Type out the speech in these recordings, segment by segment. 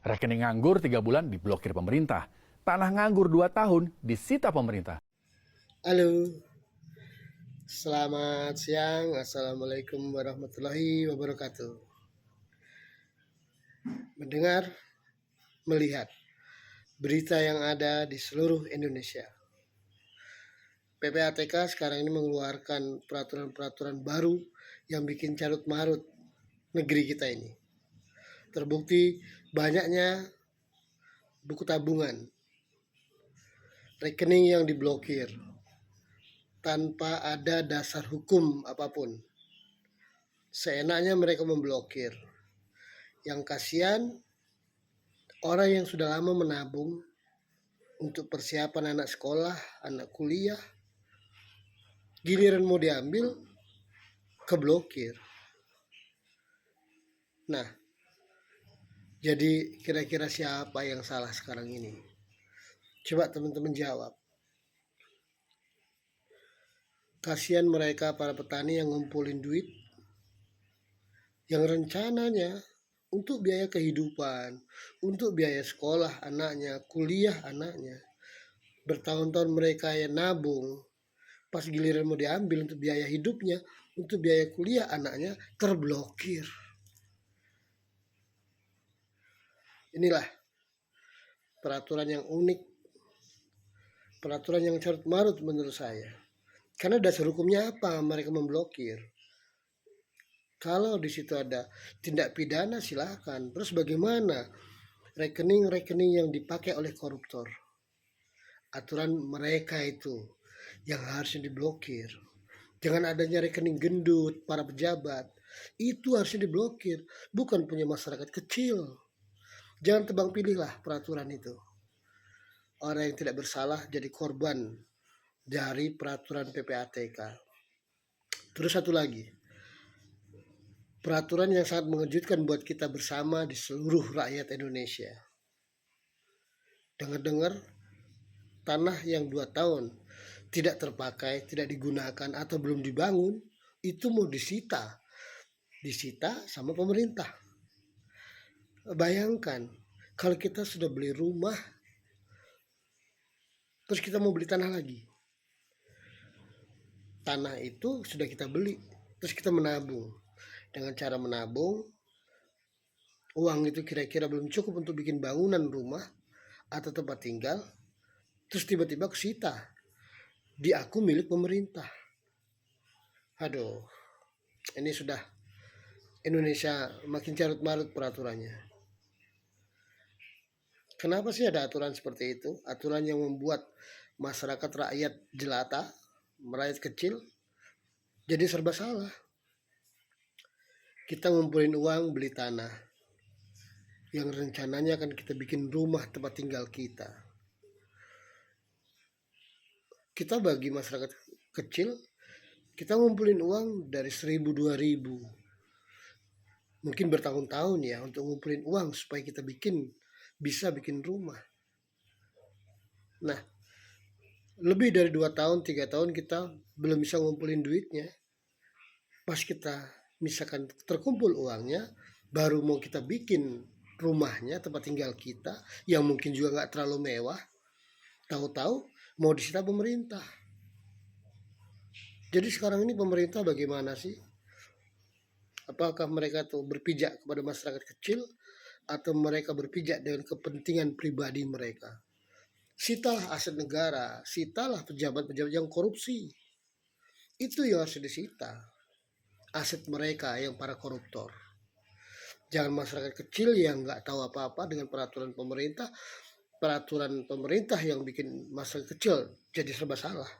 Rekening nganggur 3 bulan diblokir pemerintah. Tanah nganggur 2 tahun disita pemerintah. Halo, selamat siang. Assalamualaikum warahmatullahi wabarakatuh. Mendengar, melihat berita yang ada di seluruh Indonesia. PPATK sekarang ini mengeluarkan peraturan-peraturan baru yang bikin carut marut negeri kita ini. Terbukti banyaknya buku tabungan, rekening yang diblokir tanpa ada dasar hukum apapun. Seenaknya mereka memblokir. Yang kasihan orang yang sudah lama menabung untuk persiapan anak sekolah, anak kuliah, giliran mau diambil, keblokir. Nah, jadi kira-kira siapa yang salah sekarang ini? Coba teman-teman jawab. Kasihan mereka para petani yang ngumpulin duit yang rencananya untuk biaya kehidupan, untuk biaya sekolah anaknya, kuliah anaknya. Bertahun-tahun mereka yang nabung, pas giliran mau diambil untuk biaya hidupnya, untuk biaya kuliah anaknya, terblokir. Inilah peraturan yang unik, peraturan yang carut marut menurut saya. Karena dasar hukumnya apa mereka memblokir? Kalau di situ ada tindak pidana silakan. Terus bagaimana rekening-rekening yang dipakai oleh koruptor? Aturan mereka itu yang harusnya diblokir. Jangan adanya rekening gendut para pejabat. Itu harusnya diblokir. Bukan punya masyarakat kecil. Jangan tebang pilihlah peraturan itu. Orang yang tidak bersalah jadi korban dari peraturan PPATK. Terus satu lagi. Peraturan yang sangat mengejutkan buat kita bersama di seluruh rakyat Indonesia. Dengar-dengar tanah yang 2 tahun tidak terpakai, tidak digunakan atau belum dibangun, itu mau disita. Disita sama pemerintah. Bayangkan kalau kita sudah beli rumah, terus kita mau beli tanah lagi. Tanah itu sudah kita beli, terus kita menabung. Dengan cara menabung, uang itu kira-kira belum cukup untuk bikin bangunan rumah atau tempat tinggal, terus tiba-tiba kesita di akun milik pemerintah. Aduh, ini sudah Indonesia makin carut marut peraturannya. Kenapa sih ada aturan seperti itu? Aturan yang membuat masyarakat rakyat jelata, rakyat kecil, jadi serba salah. Kita ngumpulin uang beli tanah yang rencananya akan kita bikin rumah tempat tinggal kita. Kita bagi masyarakat kecil, kita ngumpulin uang dari 1.000, 2.000. Mungkin bertahun-tahun ya untuk ngumpulin uang supaya kita bisa bikin rumah. Nah, lebih dari 2 tahun, 3 tahun kita belum bisa ngumpulin duitnya. Pas kita misalkan terkumpul uangnya, baru mau kita bikin rumahnya, tempat tinggal kita, yang mungkin juga nggak terlalu mewah, tahu-tahu mau disita pemerintah. Jadi sekarang ini pemerintah bagaimana sih? Apakah mereka tuh berpijak kepada masyarakat kecil atau mereka berpijak dengan kepentingan pribadi mereka? Sitalah aset negara, sitalah pejabat-pejabat yang korupsi. Itu yang harus disita. Aset mereka yang para koruptor. Jangan masyarakat kecil yang nggak tahu apa-apa dengan peraturan pemerintah yang bikin masyarakat kecil jadi serba salah.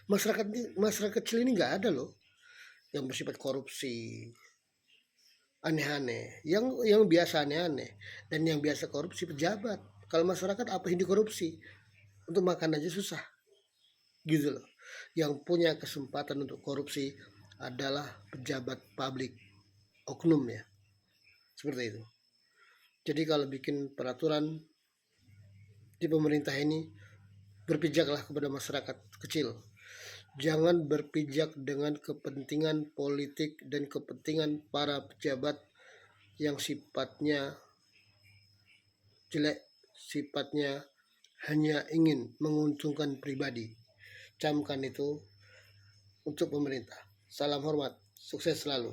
Masyarakat kecil ini nggak ada loh yang bersifat korupsi aneh-aneh, yang biasa aneh-aneh, dan yang biasa korupsi pejabat. Kalau masyarakat apa yang dikorupsi? Untuk makan aja susah, gitu loh. Yang punya kesempatan untuk korupsi adalah pejabat publik, oknum ya, seperti itu. Jadi kalau bikin peraturan di pemerintah ini, berpijaklah kepada masyarakat kecil. Jangan berpijak dengan kepentingan politik dan kepentingan para pejabat yang sifatnya jelek, sifatnya hanya ingin menguntungkan pribadi. Camkan itu untuk pemerintah. Salam hormat, sukses selalu.